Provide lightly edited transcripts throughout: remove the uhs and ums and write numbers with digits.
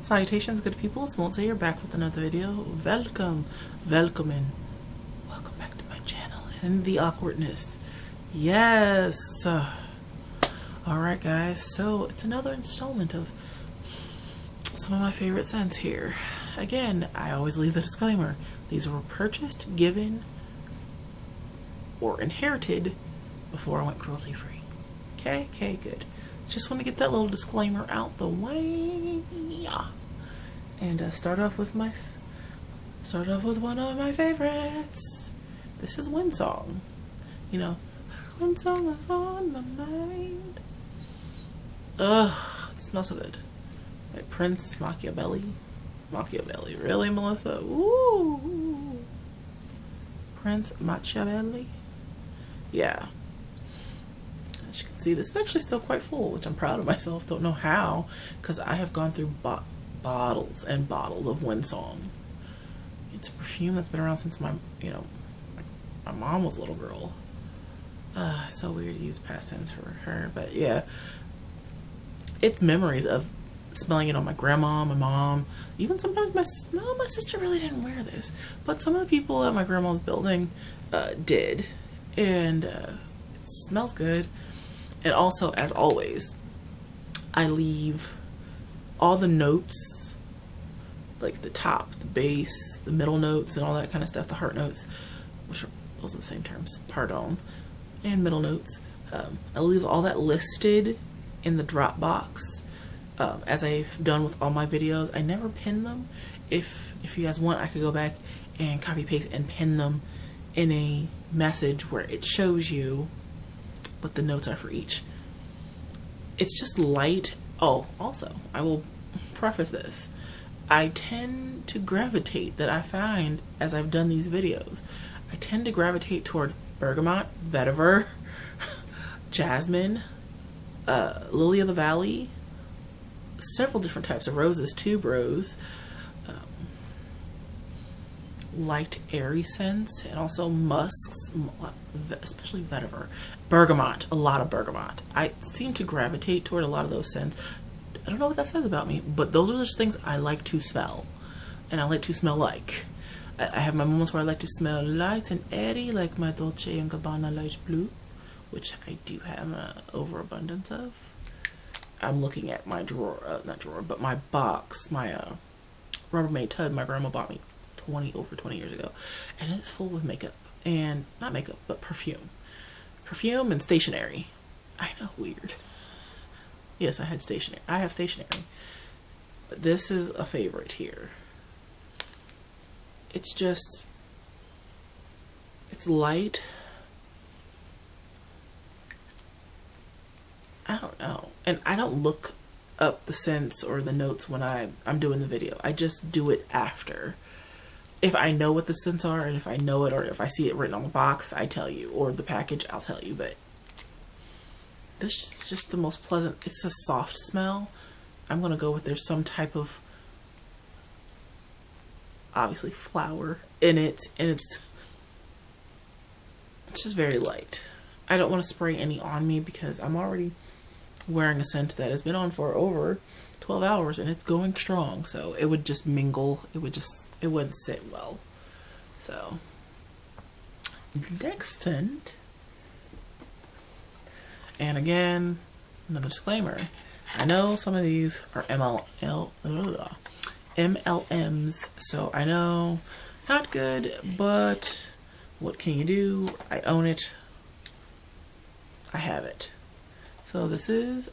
Salutations, good people. It's Monse here, back with another video. Welcome back to my channel and the awkwardness. Yes. Alright guys, so it's another installment of some of my favorite scents here. Again, I always leave the disclaimer. These were purchased, given, or inherited before I went cruelty free. Okay, good. Just want to get that little disclaimer out the way. And start off with one of my favorites. This is Windsong. You know, Windsong is on my mind. Ugh, it smells so good. Like Prince Machiavelli. Really, Melissa? Ooh. Prince Machiavelli. Yeah. As you can see, this is actually still quite full, which I'm proud of myself. Don't know how, because I have gone through bottles and bottles of Windsong. It's a perfume that's been around since my mom was a little girl. So weird to use past tense for her, but yeah. It's memories of smelling it on my grandma, my mom, even sometimes my sister really didn't wear this, but some of the people at my grandma's building did, and it smells good. And also, as always, I leave all the notes, like the top, the base, the middle notes, and all that kind of stuff, the heart notes, which are, those are the same terms, pardon, and middle notes. I leave all that listed in the drop box, as I've done with all my videos. I never pin them. If you guys want, I could go back and copy paste and pin them in a message where it shows you what the notes are for each. It's just light. Oh, also, I will preface this. I tend to gravitate, that I find as I've done these videos, I tend to gravitate toward bergamot, vetiver, jasmine, lily of the valley, several different types of roses, tuberose, light airy scents, and also musks, especially vetiver, bergamot, a lot of bergamot. I seem to gravitate toward a lot of those scents. I don't know what that says about me, but those are just things I like to smell, and I like to smell like. I have my moments where I like to smell light and airy, like my Dolce & Gabbana light blue, which I do have an overabundance of. I'm looking at my drawer, not drawer, but my box, my Rubbermaid tub my grandma bought me over 20 years ago, and it's full with makeup, and not makeup, but perfume and stationery. I know, weird. Yes, I have stationery, but this is a favorite here. It's just, it's light. I don't know, and I don't look up the scents or the notes when I'm doing the video. I just do it after. If I know what the scents are, and if I know it, or if I see it written on the box, I tell you, or the package, I'll tell you. But this is just the most pleasant. It's a soft smell. I'm gonna go with there's some type of, obviously, flower in it, and it's just very light. I don't want to spray any on me because I'm already wearing a scent that has been on for over 12 hours and it's going strong, so it would just mingle. It wouldn't sit well. So next scent, and again, another disclaimer, I know some of these are MLMs, so I know, not good, but what can you do? I own it. I have it. So this is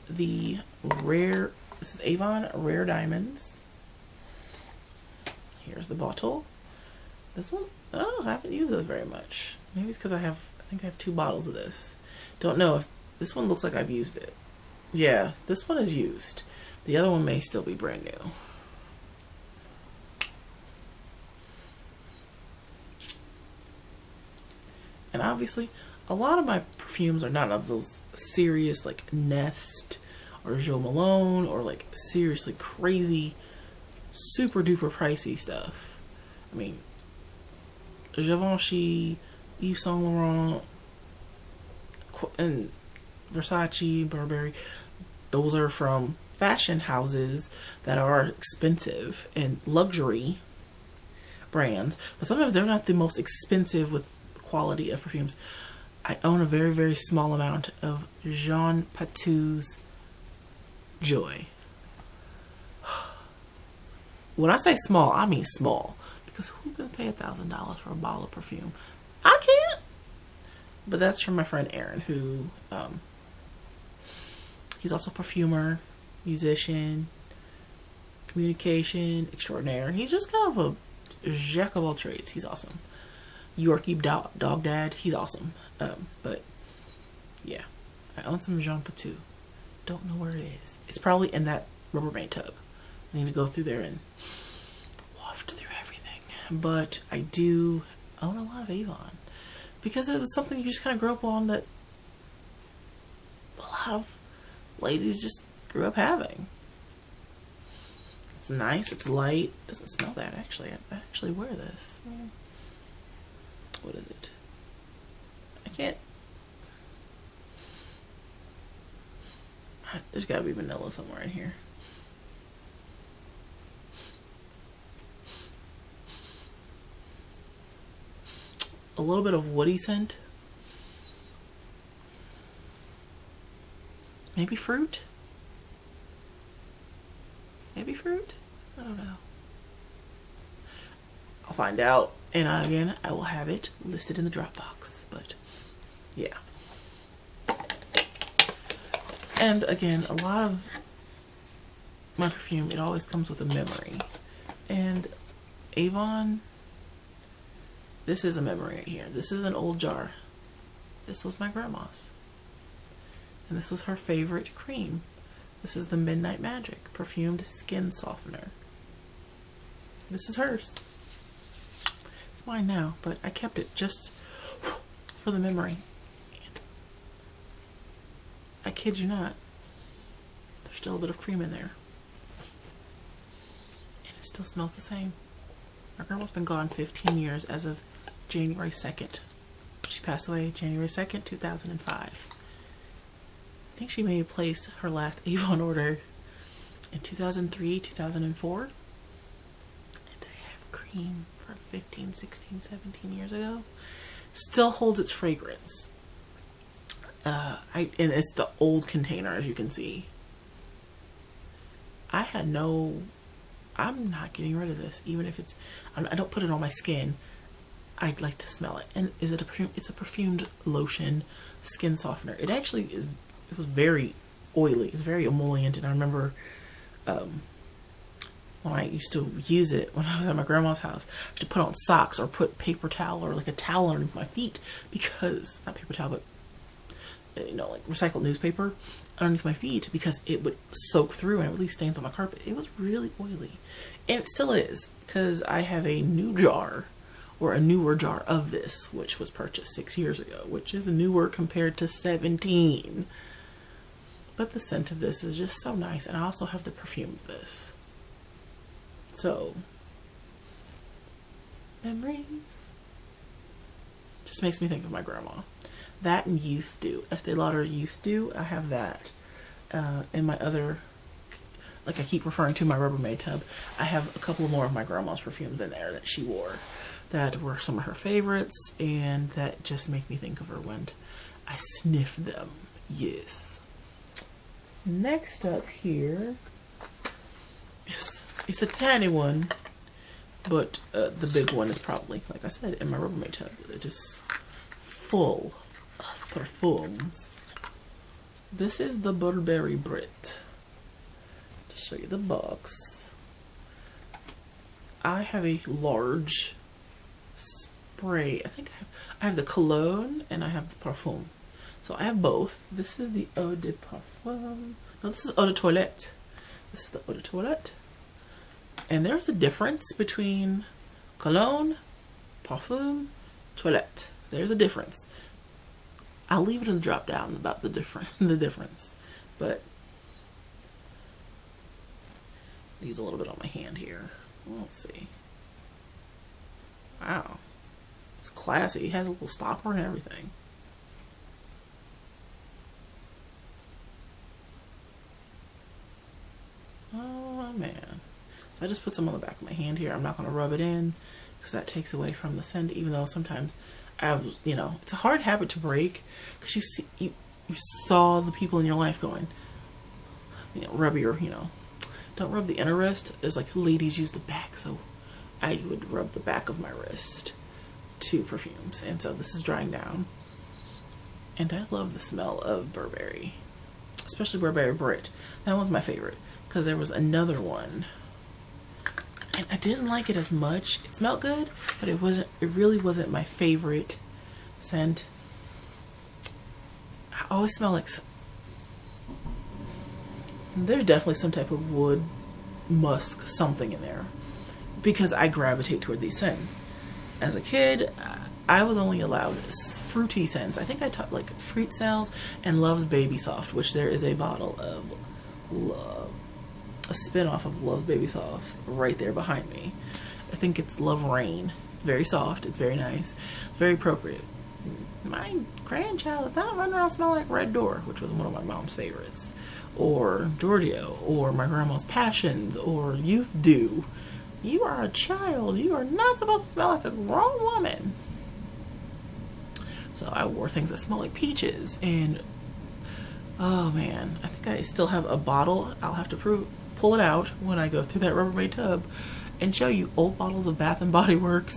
Avon Rare Diamonds. Here's the bottle. This one, oh, I haven't used this very much. Maybe it's because I think I have 2 bottles of this. Don't know if this one looks like I've used it. Yeah, this one is used. The other one may still be brand new. And obviously, a lot of my perfumes are not of those serious, like Nest or Jo Malone, or like seriously crazy, super duper pricey stuff. I mean, Givenchy, Yves Saint Laurent, and Versace, Burberry, those are from fashion houses that are expensive and luxury brands, but sometimes they're not the most expensive with quality of perfumes. I own a very, very small amount of Jean Patou's Joy. When I say small, I mean small. Because who can pay $1,000 for a bottle of perfume? I can't. But that's from my friend Aaron, who, he's also a perfumer, musician, communication extraordinaire. He's just kind of a jack of all trades. He's awesome. Yorkie dog dad. He's awesome. But yeah, I own some Jean Patou. Don't know where it is. It's probably in that Rubbermaid tub. I need to go through there and waft through everything. But I do own a lot of Avon because it was something you just kind of grew up on, that a lot of ladies just grew up having. It's nice, it's light, doesn't smell bad actually. I actually wear this. What is it? I can't. There's gotta be vanilla somewhere in here. A little bit of woody scent. Maybe fruit? Maybe fruit? I don't know. I'll find out. And again, I will have it listed in the Dropbox. But yeah. And again, a lot of my perfume, it always comes with a memory. And Avon, this is a memory right here. This is an old jar. This was my grandma's. And this was her favorite cream. This is the Midnight Magic Perfumed Skin Softener. This is hers. It's mine now, but I kept it just for the memory. And I kid you not, there's still a bit of cream in there. And it still smells the same. My grandma's been gone 15 years as of January 2nd. She passed away January 2nd, 2005. I think she may have placed her last Avon order in 2003, 2004. And I have cream from 15, 16, 17 years ago. Still holds its fragrance. And it's the old container, as you can see. I'm not getting rid of this, even if I don't put it on my skin. I'd like to smell it. And is it a perfume? It's a perfumed lotion skin softener. It actually is. It was very oily. It's very emollient. And I remember when I used to use it when I was at my grandma's house, I used to put on socks or put paper towel or like a towel underneath my feet because, not paper towel, but you know, like recycled newspaper underneath my feet because it would soak through and it would leave stains on my carpet. It was really oily. And it still is, because I have a new jar, or a newer jar of this, which was purchased 6 years ago, which is newer compared to 17. But the scent of this is just so nice. And I also have the perfume of this. So, memories. Just makes me think of my grandma. That and Youth Dew. Estee Lauder Youth Dew. I have that. In my other, like I keep referring to, my Rubbermaid tub. I have a couple more of my grandma's perfumes in there that she wore. That were some of her favorites. And that just make me think of her when I sniff them. Yes. Next up here is, it's a tiny one, but the big one is probably, like I said, in my Rubbermaid tub. It's just full of perfumes. This is the Burberry Brit. To show you the box, I have a large spray. I think I have the cologne and I have the parfum. So I have both. This is the eau de parfum. No, this is eau de toilette. This is the eau de toilette. And there's a difference between cologne, parfum, toilette. There's a difference. I'll leave it in the drop down about the difference. But I'll use a little bit on my hand here. Let's see. Wow. It's classy. It has a little stopper and everything. So I just put some on the back of my hand here. I'm not going to rub it in because that takes away from the scent, even though sometimes I have, you know, it's a hard habit to break because you saw the people in your life going, you know, rub your, you know, don't rub the inner wrist. There's like ladies use the back, so I would rub the back of my wrist to perfumes. And so this is drying down. And I love the smell of Burberry, especially Burberry Brit. That one's my favorite because there was another one and I didn't like it as much. It smelled good, but it really wasn't my favorite scent. I always smell like, there's definitely some type of wood, musk, something in there because I gravitate toward these scents. As a kid, I was only allowed fruity scents. I think I taught like Fruit Cells and Love's Baby Soft, which there is a bottle of Love, a spin-off of Love's Baby Soft right there behind me. I think it's Love Rain. It's very soft. It's very nice. Very appropriate. My grandchild did not run around smelling like Red Door, which was one of my mom's favorites, or Giorgio, or my grandma's Passions, or Youth Dew. You are a child. You are not supposed to smell like a grown woman. So I wore things that smell like peaches, and oh man, I think I still have a bottle. I'll have to pull it out when I go through that Rubbermaid tub and show you old bottles of Bath and Body Works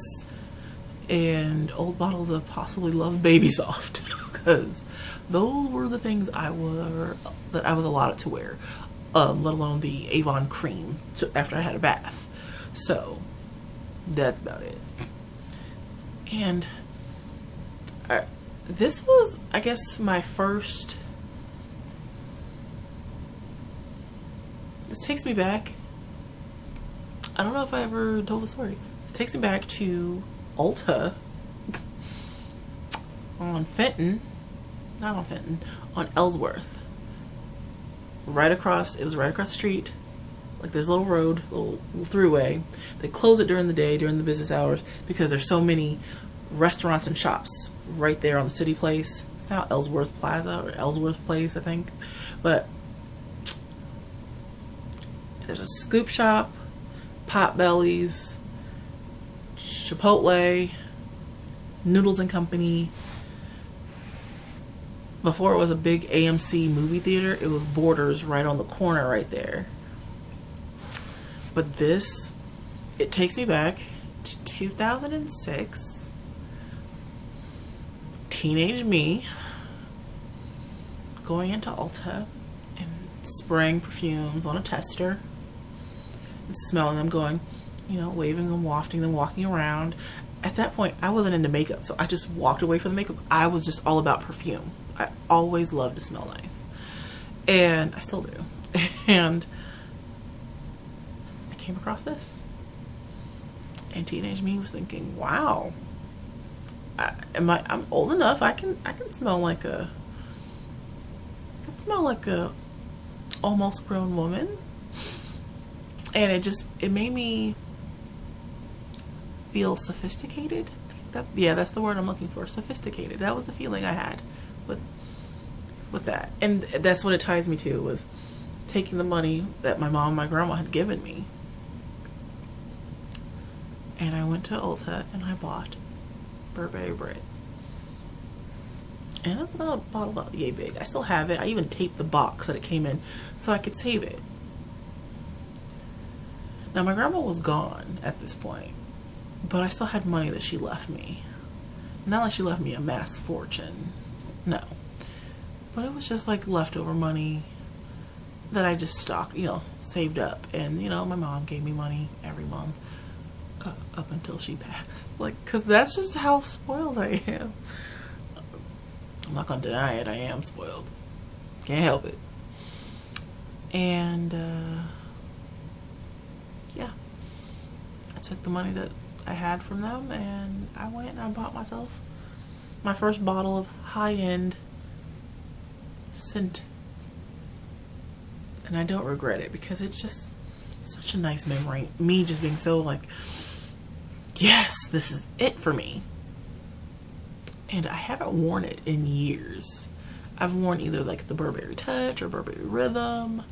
and old bottles of possibly Love's Baby Soft because those were the things that I was allowed to wear, let alone the Avon cream after I had a bath. So that's about it. And this was, I guess, my first. This takes me back. I don't know if I ever told the story. This takes me back to Ulta on Fenton, not on Fenton, on Ellsworth. Right across, it was right across the street. Like there's a little road, little throughway. They close it during the day, during the business hours, because there's so many restaurants and shops right there on the city place. It's now Ellsworth Plaza or Ellsworth Place, I think. But there's a scoop shop, Potbelly's, Chipotle, Noodles and Company. Before it was a big AMC movie theater, it was Borders right on the corner right there. But this, it takes me back to 2006. Teenage me going into Ulta and spraying perfumes on a tester and smelling them, going, you know, waving them, wafting them, walking around. At that point, I wasn't into makeup, so I just walked away from the makeup. I was just all about perfume. I always loved to smell nice. And I still do. And I came across this. And teenage me was thinking, wow, I'm old enough. I can smell like a almost grown woman. And it made me feel sophisticated. That's the word I'm looking for. Sophisticated. That was the feeling I had with that. And that's what it ties me to, was taking the money that my mom and my grandma had given me. And I went to Ulta and I bought Burberry Brit. And that's about a bottle about yay big. I still have it. I even taped the box that it came in so I could save it. Now my grandma was gone at this point, but I still had money that she left me. Not like she left me a mass fortune. No. But it was just like leftover money that I just stocked, saved up. And, my mom gave me money every month up until she passed. Because that's just how spoiled I am. I'm not going to deny it. I am spoiled. Can't help it. And, yeah. I took the money that I had from them and I went and I bought myself my first bottle of high-end scent. And I don't regret it because it's just such a nice memory. Me just being so like, yes, this is it for me. And I haven't worn it in years. I've worn either like the Burberry Touch or Burberry Rhythm.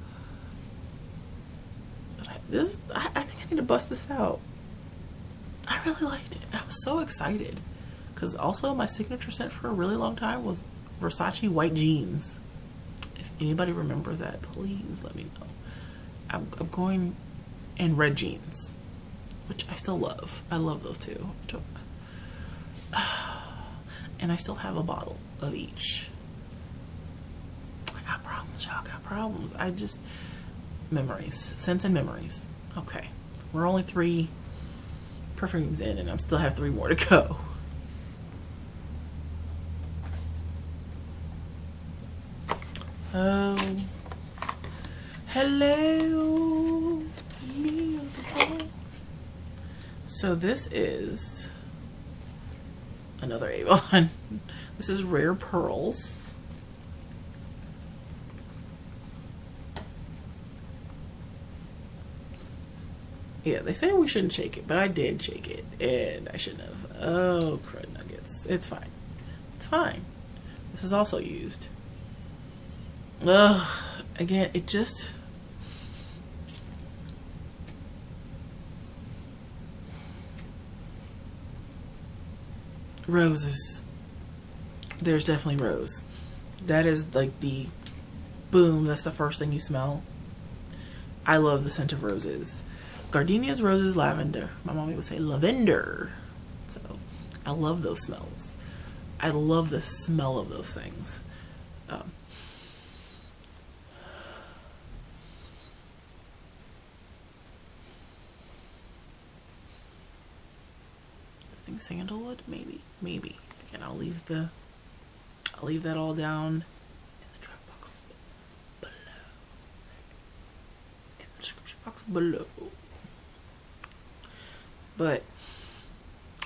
But I think I need to bust this out. I really liked it. I was so excited. Because also my signature scent for a really long time was Versace white jeans. If anybody remembers that, please let me know. I'm going in red jeans, which I still love. I love those two. And I still have a bottle of each. I got problems, y'all. Got problems. I just... Memories. Scents and memories. Okay. We're only 3 perfumes in, and I still have 3 more to go. Oh. Hello. It's me. So this is another Avon. This is Rare Pearls. Yeah, they say we shouldn't shake it, but I did shake it, and I shouldn't have. Oh, crud nuggets. It's fine. It's fine. This is also used. Ugh. Again, it just... Roses. There's definitely rose. That is like the boom. That's the first thing you smell. I love the scent of roses. Gardenias, roses, lavender. My mommy would say lavender. So I love those smells. I love the smell of those things. I think sandalwood, maybe. Again, I'll leave that all down in the drop box below. In the description box below. But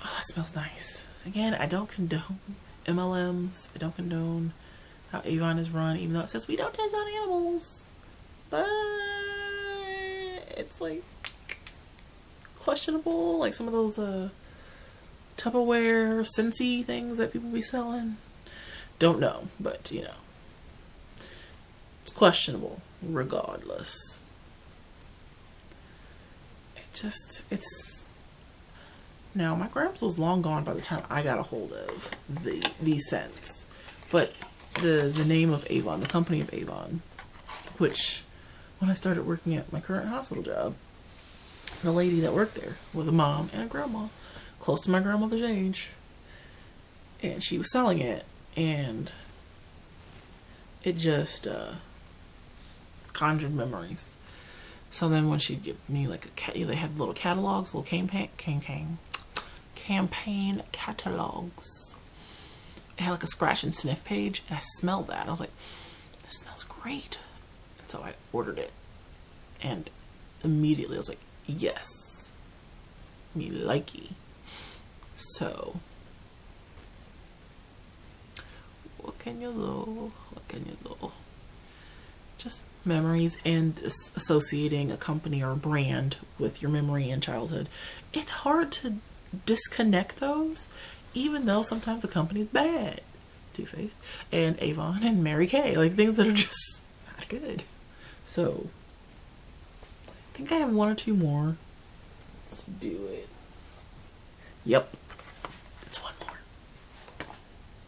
oh, that smells nice. Again, I don't condone MLMs. I don't condone how Avon is run, even though it says we don't test on animals. But it's like questionable, like some of those Tupperware, Scentsy things that people be selling. Don't know, but you know, it's questionable regardless. It's now my grams was long gone by the time I got a hold of these scents, but the name of Avon, the company of Avon, which when I started working at my current hospital job, the lady that worked there was a mom and a grandma, close to my grandmother's age, and she was selling it, and it just conjured memories. So then when she'd give me like they had little catalogs, little campaign catalogs. It had like a scratch and sniff page, and I smelled that. I was like, this smells great. And so I ordered it, and immediately I was like, yes, me likey. So what can you do? What can you do? Just memories and associating a company or a brand with your memory and childhood. It's hard to disconnect those, even though sometimes the company's bad. Too Faced and Avon and Mary Kay, like things that are just not good. So I think I have 1 or 2 more. Let's do it. Yep, it's 1 more.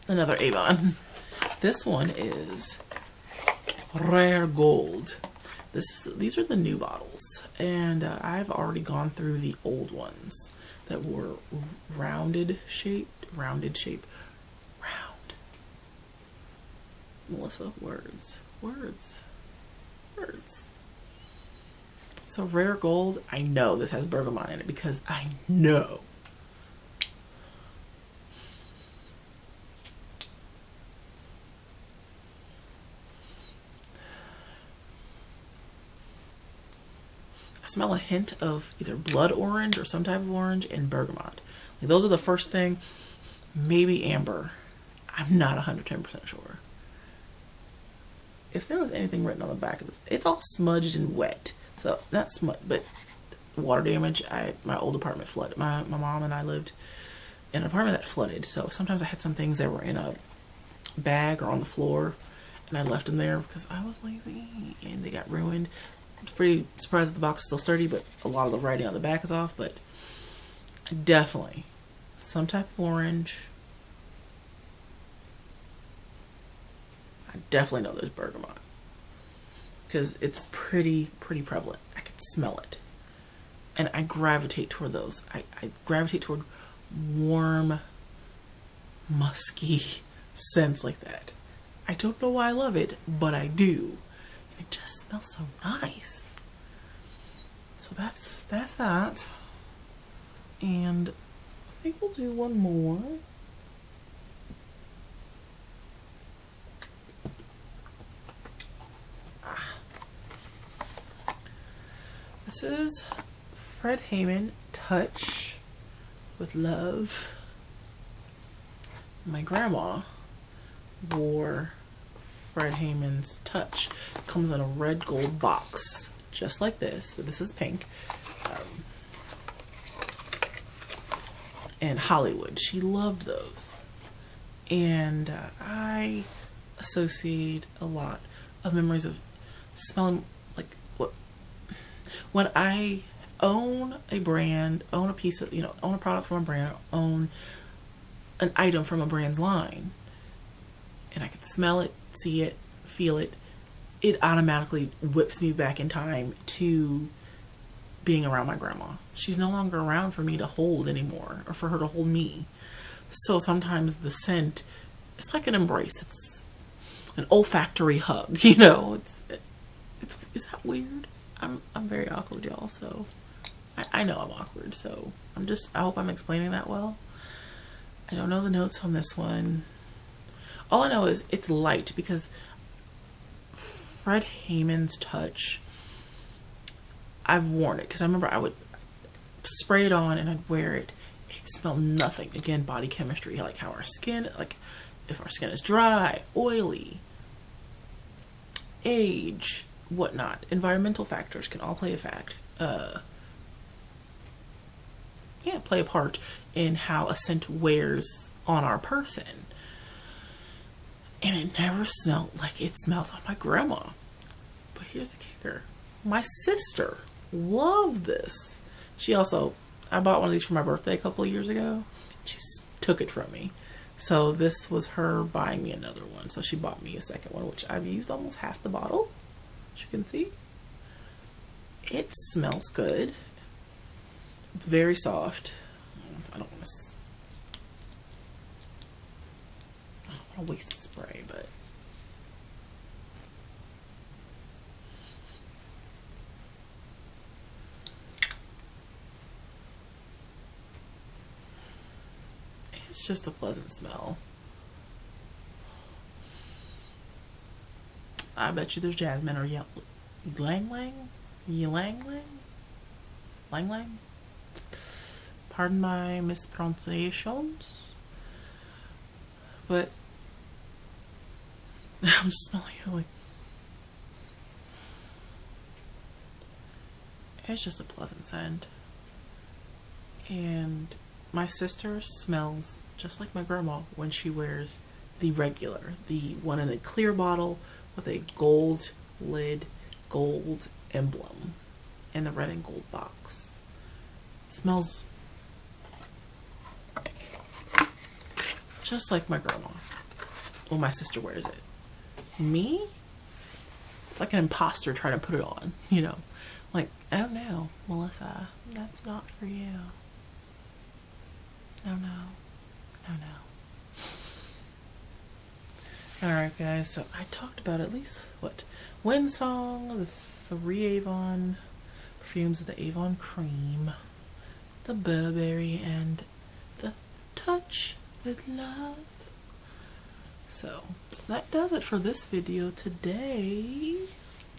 Another Avon. This one is Rare Gold. These are the new bottles, and I've already gone through the old ones that were round. Melissa, words. So Rare Gold, I know this has bergamot in it because I know. I smell a hint of either blood orange or some type of orange and bergamot. Like those are the first thing. Maybe amber. I'm not 110% sure. If there was anything written on the back of this, it's all smudged and wet. So not smudged, but water damage. My old apartment flooded. My mom and I lived in an apartment that flooded. So sometimes I had some things that were in a bag or on the floor, and I left them there because I was lazy and they got ruined. was pretty surprised that the box is still sturdy, but a lot of the writing on the back is off. But definitely some type of orange. I definitely know there's bergamot because it's pretty prevalent. I can smell it, and I gravitate toward those. I gravitate toward warm, musky scents like that. I don't know why I love it, but I do. It just smells so nice. So that's that. And I think we'll do one more. This is Fred Hayman Touch with Love. My grandma wore Fred Hayman's Touch. It comes in a red gold box, just like this, but this is pink. And Hollywood, she loved those. And I associate a lot of memories of smelling like what when I own a brand, own a piece of, own a product from a brand, own an item from a brand's line, and I can smell it, see it, feel it, it automatically whips me back in time to being around my grandma. She's no longer around for me to hold anymore, or for her to hold me. So sometimes the scent, it's like an embrace. It's an olfactory hug, It's is that weird? I'm very awkward, y'all. So I know I'm awkward. So I hope I'm explaining that well. I don't know the notes on this one. All I know is it's light, because Fred Hayman's Touch, I've worn it because I remember I would spray it on and I'd wear it. It smelled nothing. Again, body chemistry, like how our skin, like if our skin is dry, oily, age, whatnot, environmental factors can all play play a part in how a scent wears on our person. And it never smelled like it smells on my grandma. But here's the kicker. My sister loves this. I bought one of these for my birthday a couple of years ago. She took it from me. So this was her buying me another one. So she bought me a second one, which I've used almost half the bottle, as you can see. It smells good. It's very soft. I don't want to waste the spray, but it's just a pleasant smell. I bet you there's jasmine or ylang-ylang. Pardon my mispronunciations, but I'm just smelling it like it's just a pleasant scent. And my sister smells just like my grandma when she wears the regular, the one in a clear bottle with a gold lid, gold emblem, and the red and gold box. It smells just like my grandma when my sister wears it. Me, it's like an imposter trying to put it on, like, oh no, Melissa, that's not for you. No. Alright guys, so I talked about at least, Windsong, the 3 Avon perfumes, the Avon Cream, the Burberry, and the Touch with Love. So that does it for this video today.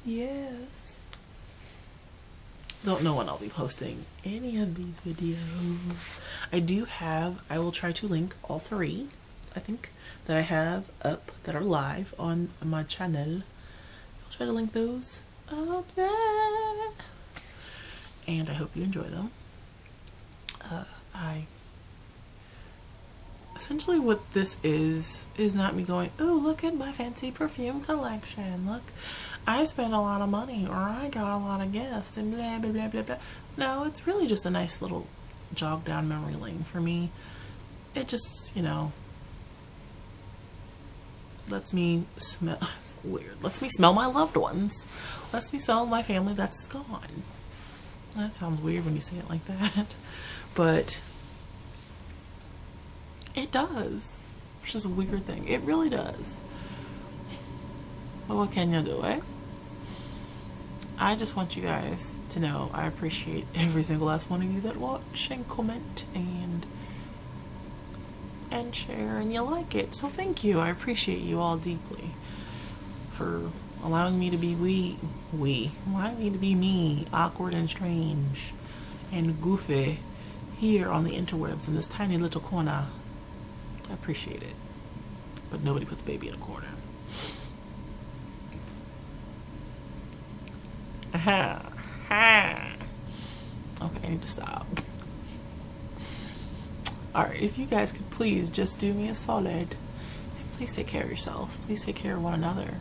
Yes. Don't know when I'll be posting any of these videos. I will try to link all 3, I think, that I have up that are live on my channel. I'll try to link those up there. And I hope you enjoy them. I essentially what this is not me going, oh, look at my fancy perfume collection. Look, I spent a lot of money, or I got a lot of gifts, and blah, blah, blah, blah, blah. No, it's really just a nice little jog down memory lane for me. It just, you know, lets me smell, it's weird, lets me smell my loved ones. Lets me smell my family that's gone. That sounds weird when you say it like that. But it does. Which is a weird thing. It really does. But what can you do, eh? I just want you guys to know I appreciate every single last one of you that watch and comment and share, and you like it. So thank you. I appreciate you all deeply for allowing me to be allowing me to be me, awkward and strange and goofy here on the interwebs in this tiny little corner. I appreciate it. But nobody puts baby in a corner. Okay, I need to stop. Alright, if you guys could please just do me a solid and please take care of yourself. Please take care of one another.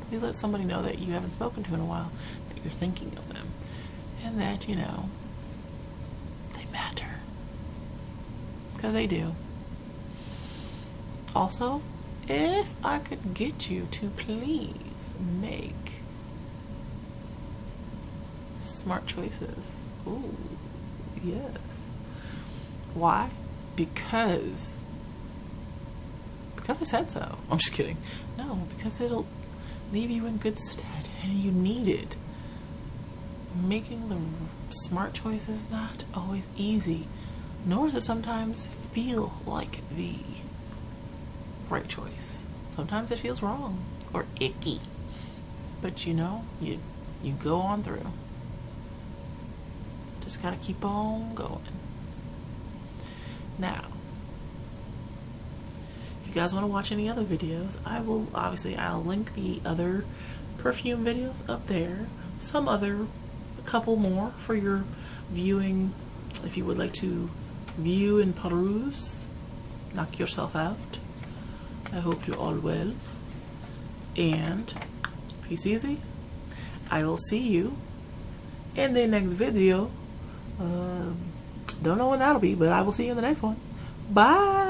Please let somebody know that you haven't spoken to in a while, that you're thinking of them, and that, you know, they matter. Because they do. Also, if I could get you to please make smart choices. Ooh, yes. Why? Because I said so. I'm just kidding. No, because it'll leave you in good stead, and you need it. Making the smart choice is not always easy, nor does it sometimes feel like the right choice. Sometimes it feels wrong or icky, but you know, you go on through. Just gotta keep on going. Now, if you guys want to watch any other videos, I'll link the other perfume videos up there. A couple more for your viewing, if you would like to view and peruse, knock yourself out. I hope you're all well, and peace easy. I will see you in the next video. Don't know when that'll be, but I will see you in the next one. Bye.